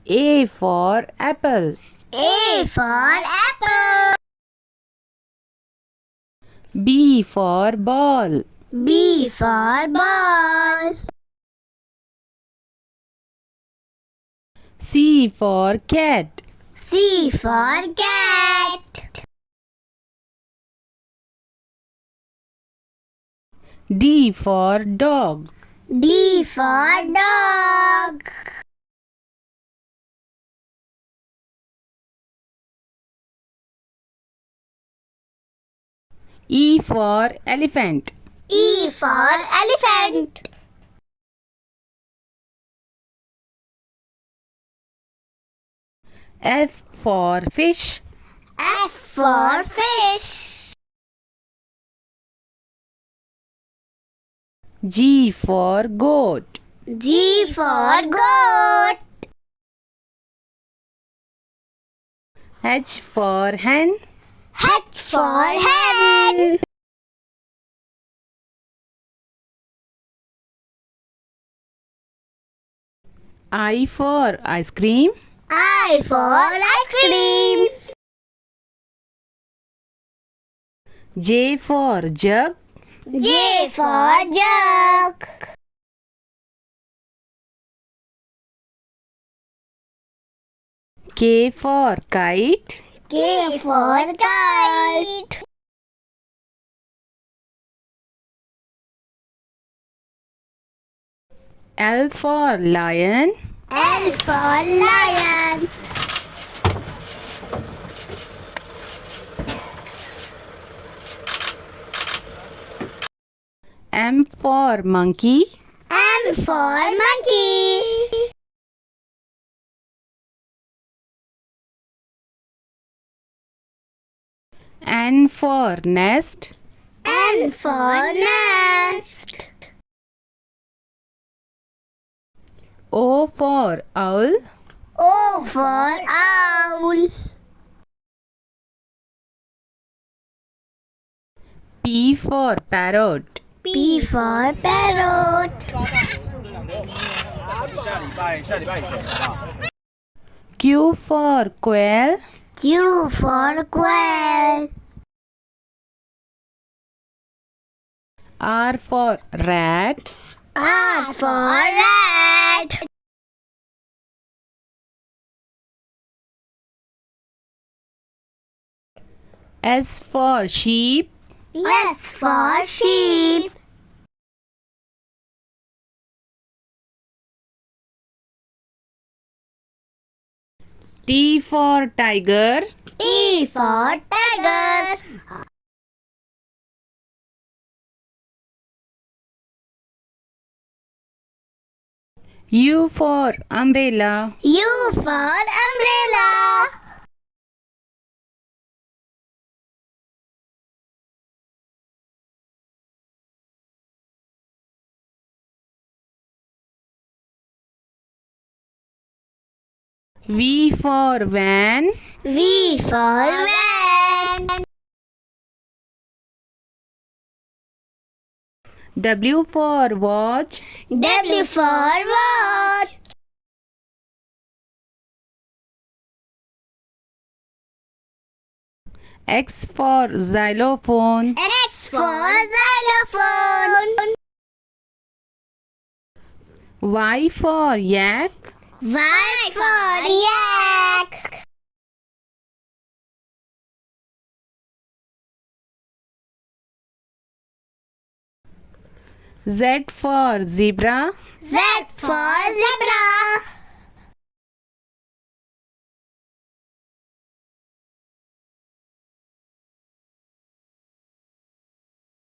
A for apple. A for apple. B for ball. B for ball. C for cat. C for cat. D for dog. D for dog. E for elephant. E for elephant. F for fish. F for fish. G for goat. G for goat. H for hen. H for hen. I for ice cream. I for ice cream. J for jug. J for jug. K for kite. K for kite. L for lion. L for lion. M for monkey. M for monkey. N for nest. N for nest. O for owl. O for owl. P for parrot. P for parrot. Q for quail. Q for quail. R for rat. R for rat. S for sheep. S for sheep. T for tiger. T for tiger. U for umbrella. U for umbrella. V for van. V for van. W for watch. W for watch. X for xylophone. X for xylophone. Y for yak. Y for yak. Z for zebra. Z for zebra.